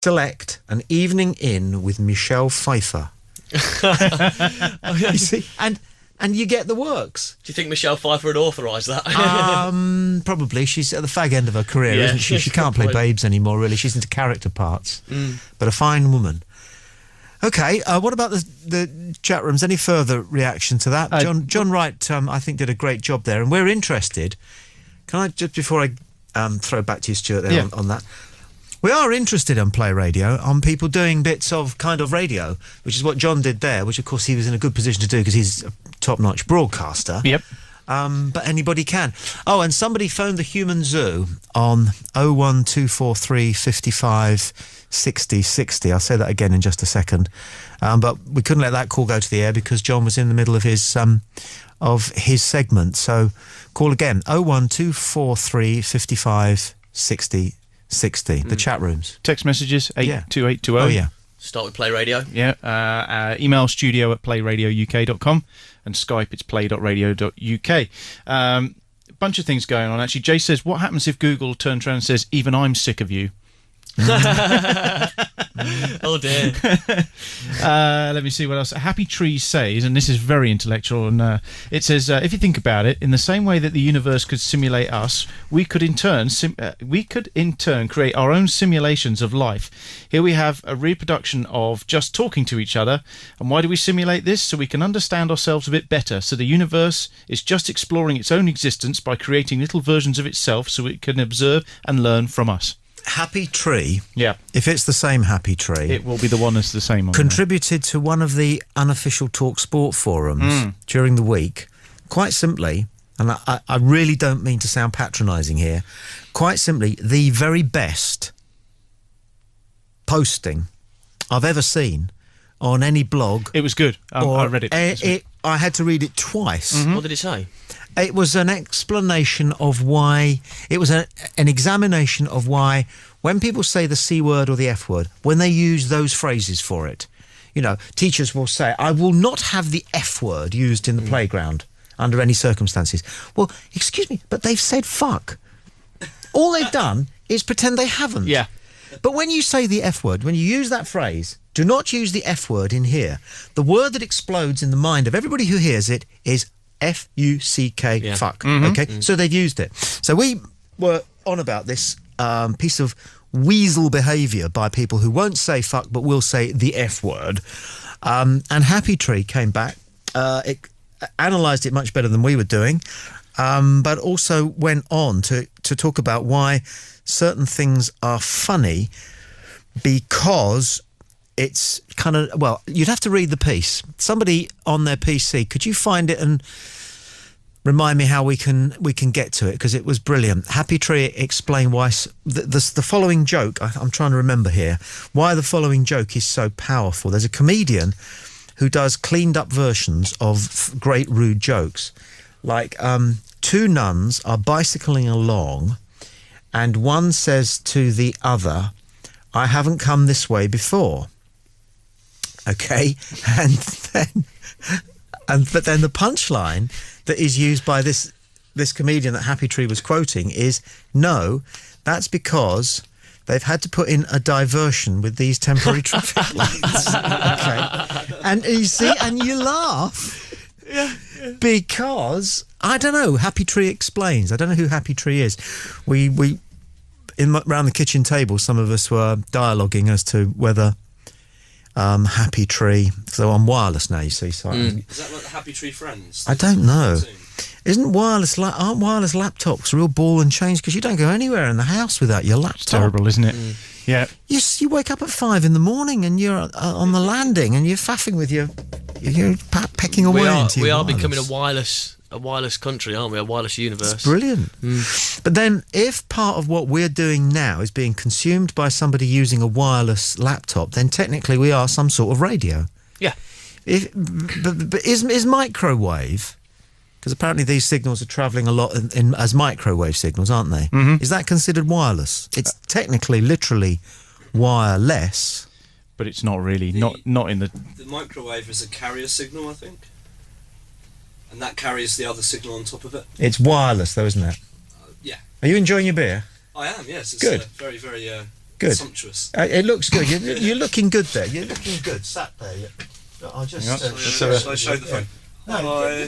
select an evening in with Michelle Pfeiffer. You see, and you get the works. Do you think Michelle Pfeiffer would authorise that? Probably. She's at the fag end of her career, isn't she? She can't play babes anymore, really. She's into character parts. But a fine woman. Okay, what about the chat rooms? Any further reaction to that? John Wright, I think, did a great job there, and we're interested. Can I, just before I throw back to you, Stuart, there on that, we are interested on Play Radio, on people doing bits of kind of radio, which is what John did there, which, of course, he was in a good position to do because he's a top-notch broadcaster. Yep. But anybody can. Oh, and somebody phoned the Human Zoo on 01243 55 60 60. I'll say that again in just a second. But we couldn't let that call go to the air because John was in the middle of his segment. So call again, 01243 55 60 60. The chat rooms. Text messages, 82820. Oh, yeah. Start with Play Radio. Yeah. Email studio@playradiouk.com and Skype, it's play.radio.uk. Bunch of things going on, actually. Jay says, what happens if Google turns around and says, even I'm sick of you? Oh dear. Let me see what else. Happy Tree says, and this is very intellectual, and it says, if you think about it, in the same way that the universe could simulate us, we could in turn create our own simulations of life. Here we have a reproduction of just talking to each other. And why do we simulate this? So we can understand ourselves a bit better. So the universe is just exploring its own existence by creating little versions of itself so it can observe and learn from us. Happy Tree, yeah. If it's the same Happy Tree, it will be the one that's the same. Contributed to one of the unofficial Talk Sport forums during the week. Quite simply, and I really don't mean to sound patronising here, quite simply, the very best posting I've ever seen on any blog. It was good. I read it. I had to read it twice. What did it say? It was an explanation of why, it was an examination of why when people say the C word or the F word, when they use those phrases for it, you know, teachers will say, I will not have the F word used in the playground under any circumstances. Well, excuse me, but they've said fuck. All they've done is pretend they haven't. Yeah. But when you say the F word, when you use that phrase, do not use the F word in here. The word that explodes in the mind of everybody who hears it is F-U-C-K, fuck. Okay, so they've used it. So we were on about this piece of weasel behaviour by people who won't say fuck but will say the F word. And Happy Tree came back. It analysed it much better than we were doing, but also went on to talk about why certain things are funny because it's kind of, well, you'd have to read the piece. Somebody on their PC, could you find it and remind me how we can get to it? Because it was brilliant. Happy Tree explained why the following joke, I'm trying to remember here, why the following joke is so powerful. There's a comedian who does cleaned up versions of great rude jokes. Like, two nuns are bicycling along and one says to the other, I haven't come this way before. Okay, but then the punchline that is used by this comedian that Happy Tree was quoting is, no, that's because they've had to put in a diversion with these temporary traffic lights. Okay, and you see, and you laugh because I don't know. Happy Tree explains. I don't know who Happy Tree is. We around the kitchen table, some of us were dialoguing as to whether. Happy Tree, so on wireless now, you see. So is that like the Happy Tree Friends? I don't know. Aren't wireless laptops real ball and chain? Because you don't go anywhere in the house without your laptop. It's terrible, isn't it? Yeah. You wake up at 5 in the morning and you're on the landing and you're faffing with you're pecking away into your We are wireless. becoming a wireless country, aren't we? A wireless universe. It's brilliant. But then if part of what we're doing now is being consumed by somebody using a wireless laptop, then technically we are some sort of radio. Yeah. But is microwave, because apparently these signals are travelling a lot as microwave signals, aren't they? Is that considered wireless? It's technically, literally wireless. But it's not really, not in the... The microwave is a carrier signal, I think. And that carries the other signal on top of it. It's wireless, though, isn't it? Yeah. Are you enjoying your beer? I am, yes. It's good. Very, very Good. Sumptuous. It looks good. You're looking good there. You're looking good. Sat there. I'll just. Shall I show the phone?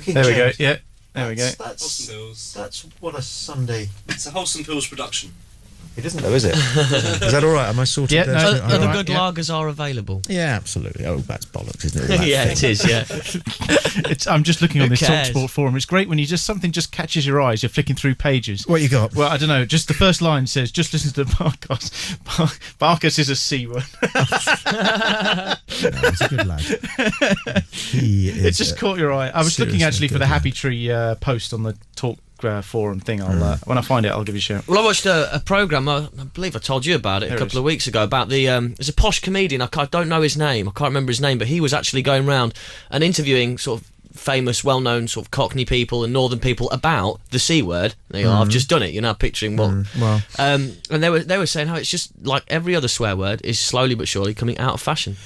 There we go. Yeah. There we go. That's what a Sunday. It's a Wholesome Pills production. It isn't though, is it? Is that all right? Am I sorted? Yeah, there? Other right, good lagers are available. Yeah, absolutely. Oh, that's bollocks, isn't it? All that Yeah, thing. it is. Yeah. I'm just looking on Who this cares? TalkSport forum. It's great when you something just catches your eyes. You're flicking through pages. What you got? Well, I don't know. Just the first line says, "Just listen to the podcast." Barkus is a C word. No, he's a good lad. He is. It just caught your eye. I was looking seriously actually for good the lad. Happy Tree post on the Talk forum thing. I'll when I find it, I'll give you a shout. Well, I watched a programme, I believe I told you about it There a it couple is. of weeks ago, about there's a posh comedian, I don't know his name, I can't remember his name, but he was actually going around and interviewing sort of famous, well-known sort of Cockney people and Northern people about the C word. They go, I've just done it, picturing what... Well, and they were saying how it's just like every other swear word is slowly but surely coming out of fashion.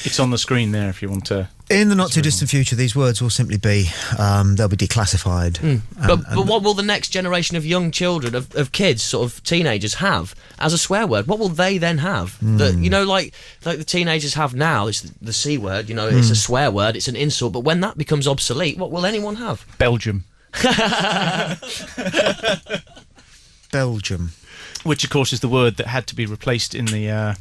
It's on the screen there if you want to. in the not too distant future, these words will simply be they'll be declassified. But what will the next generation of young children, of kids, sort of teenagers, have as a swear word? What will they then have? That like the teenagers have now, it's the C word. It's a swear word. It's an insult. But when that becomes obsolete, what will anyone have? Belgium. Belgium. Which, of course, is the word that had to be replaced in the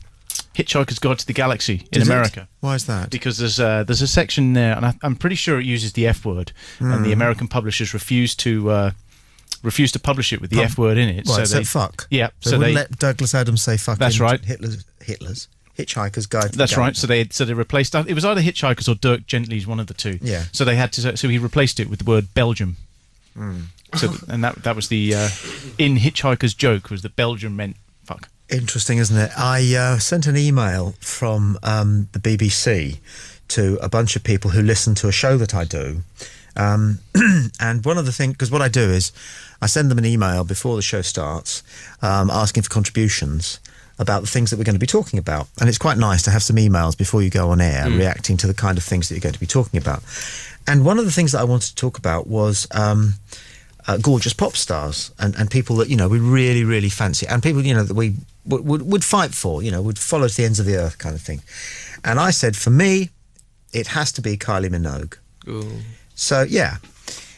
Hitchhiker's Guide to the Galaxy in Is it? America. Why is that? Because there's a section there, and I'm pretty sure it uses the F word, and the American publishers refused to publish it with the F word in it. Right, so they, fuck. Yeah, So they wouldn't let Douglas Adams say fuck. That's in right. Hitler's Hitchhiker's Guide to the That's right. Galaxy. So they replaced that. It was either Hitchhikers or Dirk Gently's, one of the two. Yeah. So they had to. So he replaced it with the word Belgium. So and that was the in Hitchhiker's joke was that Belgium meant fuck. Interesting, isn't it? I sent an email from the BBC to a bunch of people who listen to a show that I do. And one of the things, because what I do is I send them an email before the show starts asking for contributions about the things that we're going to be talking about. And it's quite nice to have some emails before you go on air reacting to the kind of things that you're going to be talking about. And one of the things that I wanted to talk about was gorgeous pop stars and people that, we really, really fancy, and people, that we would fight for, would follow to the ends of the earth kind of thing. And I said, for me, it has to be Kylie Minogue. Ooh. So, yeah.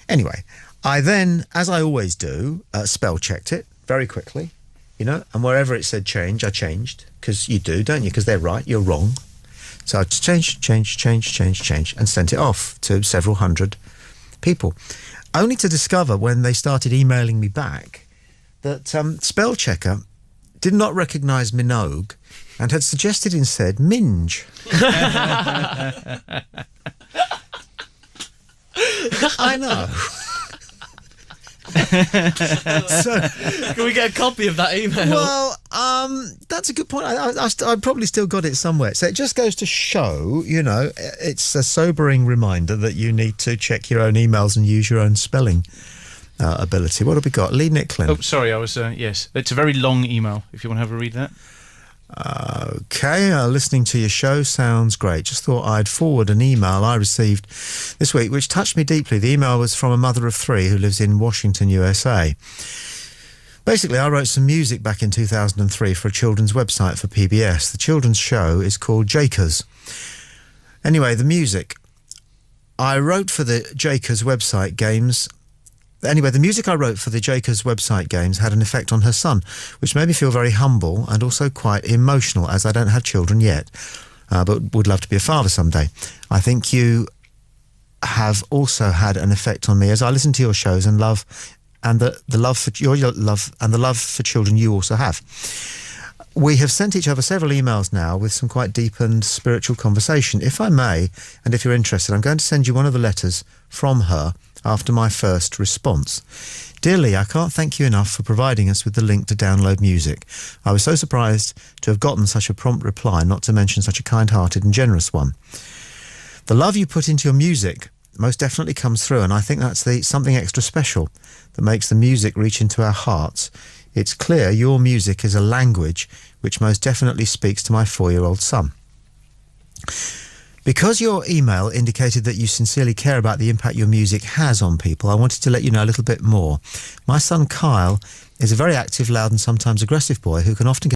Anyway, I then, as I always do, spell checked it very quickly, and wherever it said change, I changed, because you do, don't you? Because they're right, you're wrong. So I changed, and sent it off to several hundred people, only to discover when they started emailing me back that spell checker did not recognise Minogue and had suggested instead Minge. I know. So, Can we get a copy of that email? well, that's a good point. I probably still got it somewhere. So it just goes to show, it's a sobering reminder that you need to check your own emails and use your own spelling ability. What have we got? Lee Nicklin. Oh, sorry, I was yes. It's a very long email. If you want to have a read that. Okay, listening to your show sounds great. Just thought I'd forward an email I received this week, which touched me deeply. The email was from a mother of three who lives in Washington, USA. Basically, I wrote some music back in 2003 for a children's website for PBS. The children's show is called Jakers. Anyway, the music. I wrote for the Jakers website games. Anyway, the music I wrote for the Jakers website games had an effect on her son, which made me feel very humble and also quite emotional, as I don't have children yet, but would love to be a father someday. I think you have also had an effect on me as I listen to your shows and love, and the love for your love and the love for children you also have. We have sent each other several emails now with some quite deep and spiritual conversation. If I may, and if you're interested, I'm going to send you one of the letters from her after my first response. Dear Lee, I can't thank you enough for providing us with the link to download music. I was so surprised to have gotten such a prompt reply, not to mention such a kind-hearted and generous one. The love you put into your music most definitely comes through, and I think that's something extra special that makes the music reach into our hearts. It's clear your music is a language which most definitely speaks to my 4-year-old son. Because your email indicated that you sincerely care about the impact your music has on people, I wanted to let you know a little bit more. My son Kyle is a very active, loud and sometimes aggressive boy who can often get